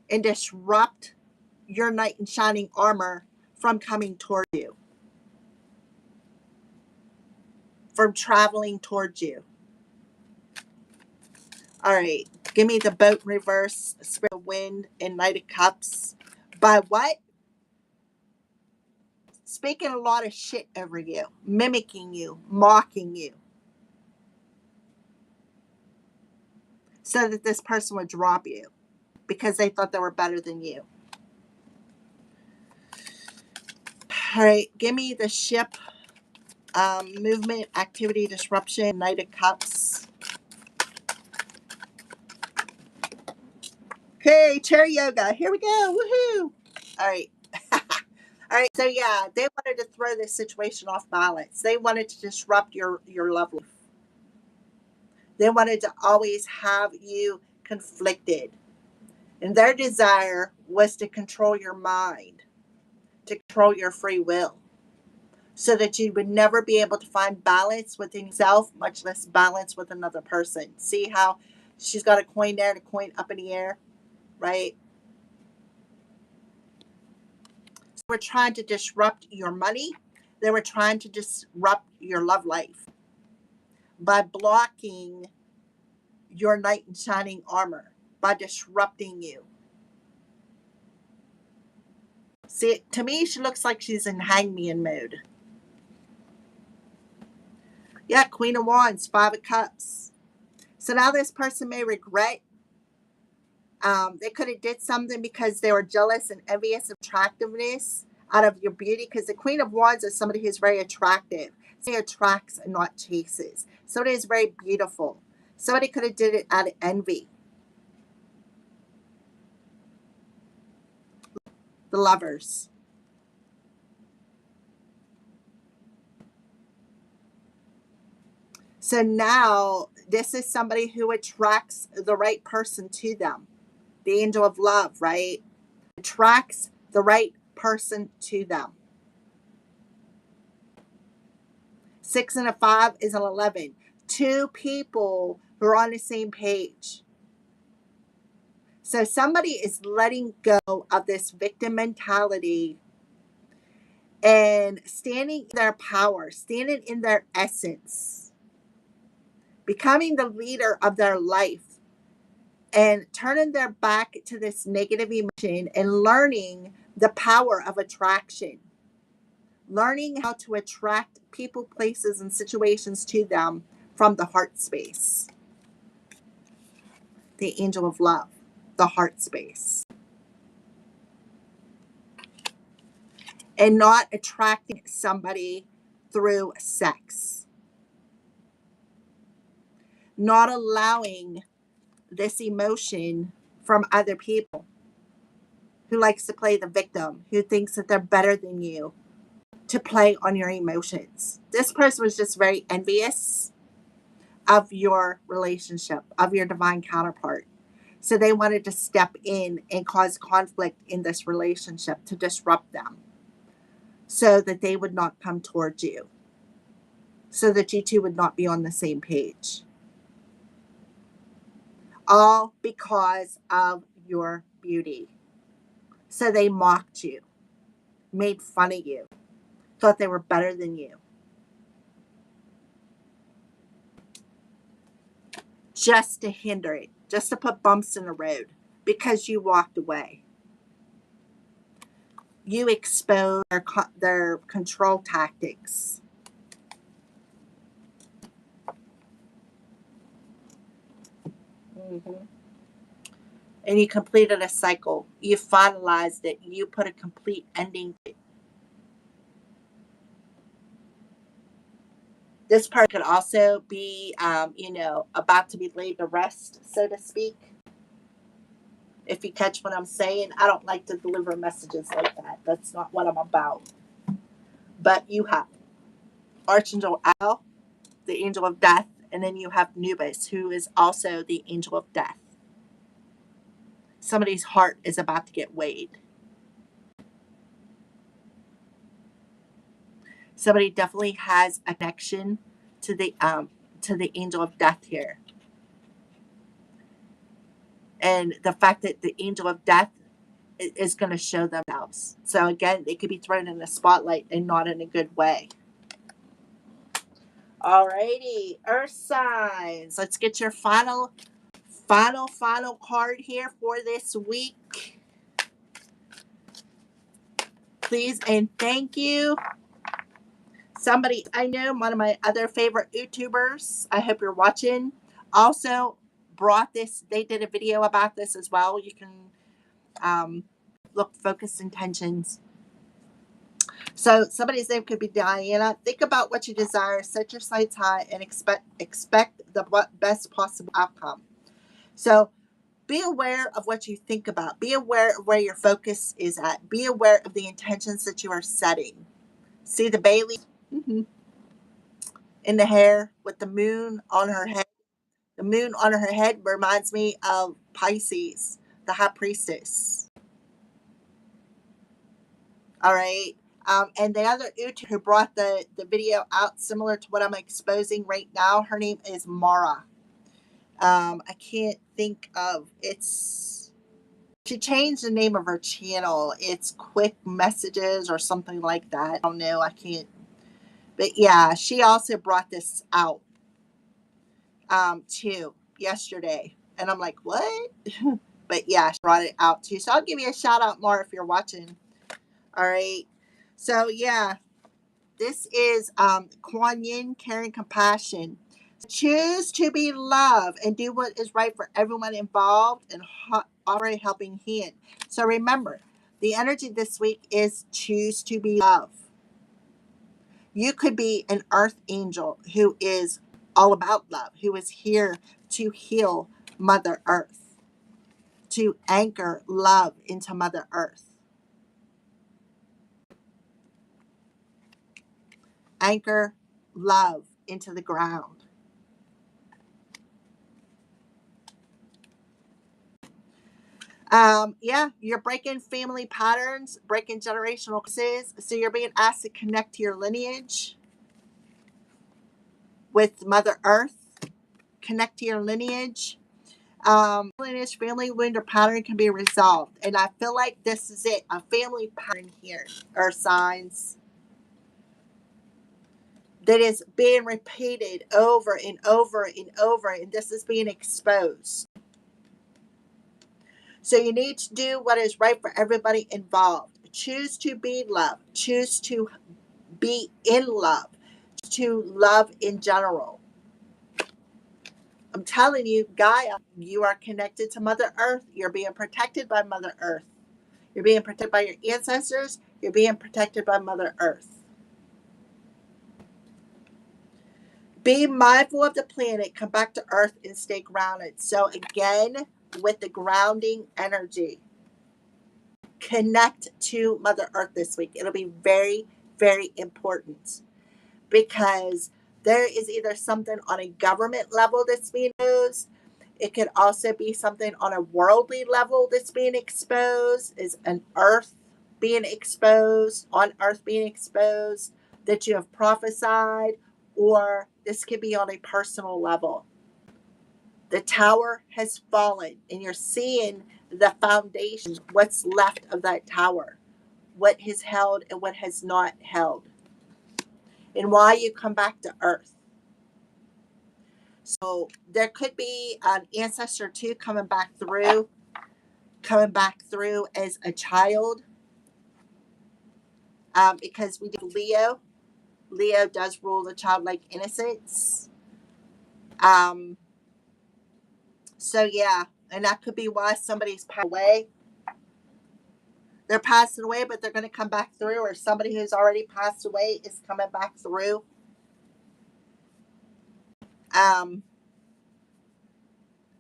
and disrupt your knight in shining armor from coming toward you, from traveling towards you. All right, give me the boat in reverse, spirit of wind, and Knight of Cups. By what? Speaking a lot of shit over you, mimicking you, mocking you, so that this person would drop you because they thought they were better than you. All right, give me the ship, movement, activity, disruption, Knight of Cups. Okay, chair yoga. Here we go. Woohoo. All right. All right. So yeah, they wanted to throw this situation off balance. They wanted to disrupt your love life. They wanted to always have you conflicted. And their desire was to control your mind, to control your free will, so that you would never be able to find balance within yourself, much less balance with another person. See how she's got a coin there and a coin up in the air, right? So we're trying to disrupt your money. They were trying to disrupt your love life by blocking your knight in shining armor, by disrupting you. See, to me, she looks like she's in hangman mode. Yeah, Queen of Wands, Five of Cups. So now this person may regret. They could have did something because they were jealous and envious of attractiveness out of your beauty. Because the Queen of Wands is somebody who's very attractive. Somebody attracts and not chases. Somebody is very beautiful. Somebody could have did it out of envy. The Lovers. So now this is somebody who attracts the right person to them. The Angel of Love, right? Attracts the right person to them. 6 and a 5 is an 11. Two people who are on the same page. So somebody is letting go of this victim mentality and standing in their power, standing in their essence, becoming the leader of their life, and turning their back to this negative emotion and learning the power of attraction, learning how to attract people, places, and situations to them from the heart space. The Angel of Love, the heart space. And not attracting somebody through sex. Not allowing this emotion from other people who likes to play the victim, who thinks that they're better than you, to play on your emotions. This person was just very envious of your relationship, of your divine counterpart. So they wanted to step in and cause conflict in this relationship to disrupt them so that they would not come towards you, so that you two would not be on the same page. All because of your beauty. So they mocked you, made fun of you, thought they were better than you. Just to hinder it, just to put bumps in the road because you walked away. You exposed their control tactics. Mm-hmm. And you completed a cycle. You finalized it. You put a complete ending to it. This part could also be, about to be laid to rest, so to speak. If you catch what I'm saying, I don't like to deliver messages like that. That's not what I'm about. But you have Archangel Al, the angel of death, and then you have Nubis, who is also the angel of death. Somebody's heart is about to get weighed. Somebody definitely has a connection to the angel of death here. And the fact that the angel of death is going to show themselves. So again, they could be thrown in the spotlight and not in a good way. Alrighty, Earth signs. Let's get your final card here for this week. Please and thank you. Somebody I know, one of my other favorite YouTubers, I hope you're watching, also brought this. They did a video about this as well. You can look focus intentions. So somebody's name could be Diana. Think about what you desire, set your sights high, and expect the best possible outcome. So be aware of what you think about. Be aware of where your focus is at. Be aware of the intentions that you are setting. See the Bailey in the hair with the moon on her head. The moon on her head reminds me of Pisces, the high priestess. All right. And the other YouTuber who brought the video out, similar to what I'm exposing right now, her name is Mara. I can't think of it's. She changed the name of her channel. It's Quick Messages or something like that. I don't know. I can't. But yeah, she also brought this out too yesterday, and I'm like, what? But yeah, she brought it out too. So I'll give you a shout out, Mara, if you're watching. All right. So yeah. This is Kuan Yin, caring, compassion. Choose to be love and do what is right for everyone involved and offer a helping hand. So remember, the energy this week is choose to be love. You could be an earth angel who is all about love, who is here to heal Mother Earth, to anchor love into Mother Earth. Anchor love into the ground. Yeah, you're breaking family patterns, breaking generational curses. So you're being asked to connect to your lineage with Mother Earth. Connect to your lineage. Lineage, family wound, or pattern can be resolved. And I feel like this is it, a family pattern here, or signs that is being repeated over and over and over, and this is being exposed. So you need to do what is right for everybody involved. Choose to be love. Choose to be in love. To love in general. I'm telling you, Gaia, you are connected to Mother Earth. You're being protected by Mother Earth. You're being protected by your ancestors. You're being protected by Mother Earth. Be mindful of the planet. Come back to Earth and stay grounded. So again, with the grounding energy, connect to Mother Earth this week. It'll be very, very important because there is either something on a government level that's being exposed. It could also be something on a worldly level that's being exposed, is an earth being exposed, on earth being exposed, that you have prophesied, or this could be on a personal level. The tower has fallen, and you're seeing the foundation, what's left of that tower, what has held and what has not held, and why you come back to earth. So there could be an ancestor too coming back through as a child, because we do Leo. Leo does rule the childlike innocence. So yeah, and that could be why somebody's passed away. They're passing away, but they're going to come back through, or somebody who's already passed away is coming back through. um,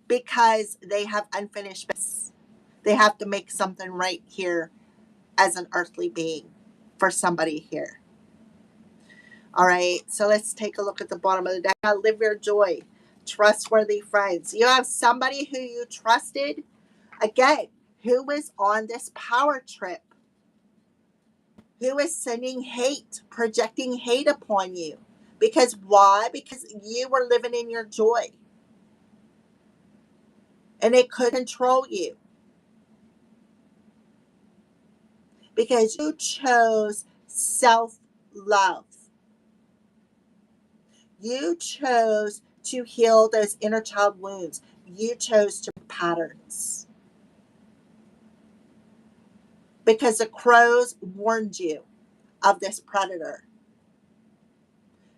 because they have unfinished business. They have to make something right here as an earthly being for somebody here. All right, so let's take a look at the bottom of the deck. Live your joy. Trustworthy friends. You have somebody who you trusted, again, who is on this power trip, who is sending hate, projecting hate upon you. Because why? Because you were living in your joy. And it could control you. Because you chose self-love. You chose to heal those inner child wounds. You chose to break patterns. Because the crows warned you of this predator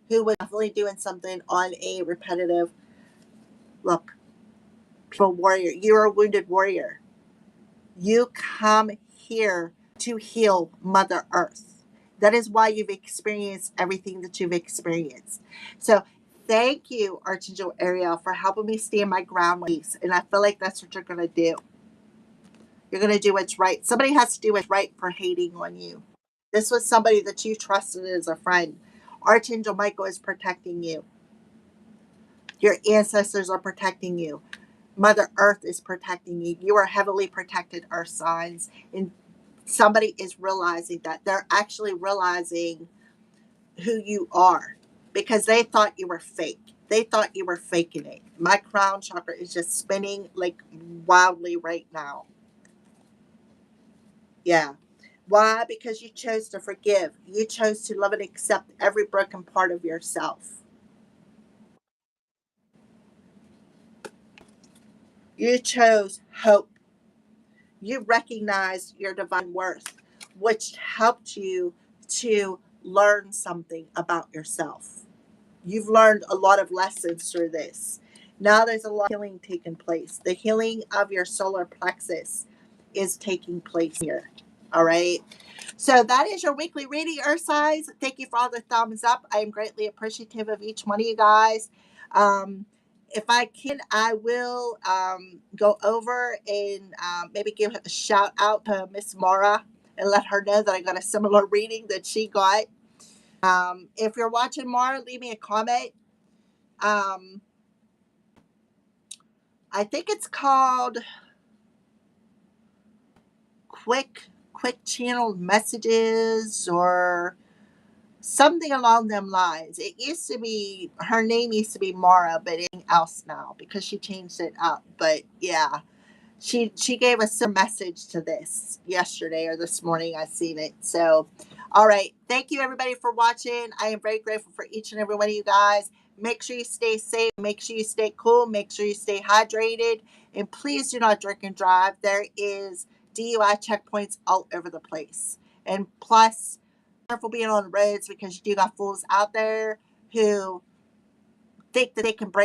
who was definitely doing something on a repetitive look. People, warrior, you're a wounded warrior. You come here to heal Mother Earth. That is why you've experienced everything that you've experienced. So thank you, Archangel Ariel, for helping me stand my ground with peace. And I feel like that's what you're going to do. You're going to do what's right. Somebody has to do what's right for hating on you. This was somebody that you trusted as a friend. Archangel Michael is protecting you. Your ancestors are protecting you. Mother Earth is protecting you. You are heavily protected, Earth signs. And somebody is realizing that. They're actually realizing who you are because they thought you were fake. They thought you were faking it. My crown chakra is just spinning like wildly right now. Yeah. Why? Because you chose to forgive. You chose to love and accept every broken part of yourself. You chose hope. You recognized your divine worth, which helped you to learn something about yourself. You've learned a lot of lessons through this. Now there's a lot of healing taking place. The healing of your solar plexus is taking place here. All right. So that is your weekly reading, Earth signs. Thank you for all the thumbs up. I am greatly appreciative of each one of you guys. If I can, I will go over and maybe give a shout out to Miss Mara and let her know that I got a similar reading that she got. If you're watching, Mara, leave me a comment. I think it's called quick channel messages or something along them lines. It used to be, her name used to be Mara, but anything else now because she changed it up. But yeah, she gave us a message to this yesterday or this morning. I seen it. So, all right. Thank you everybody for watching. I am very grateful for each and every one of you guys. Make sure you stay safe. Make sure you stay cool. Make sure you stay hydrated. And please do not drink and drive. There is DUI checkpoints all over the place. And plus, careful being on the roads because you do got fools out there who think that they can break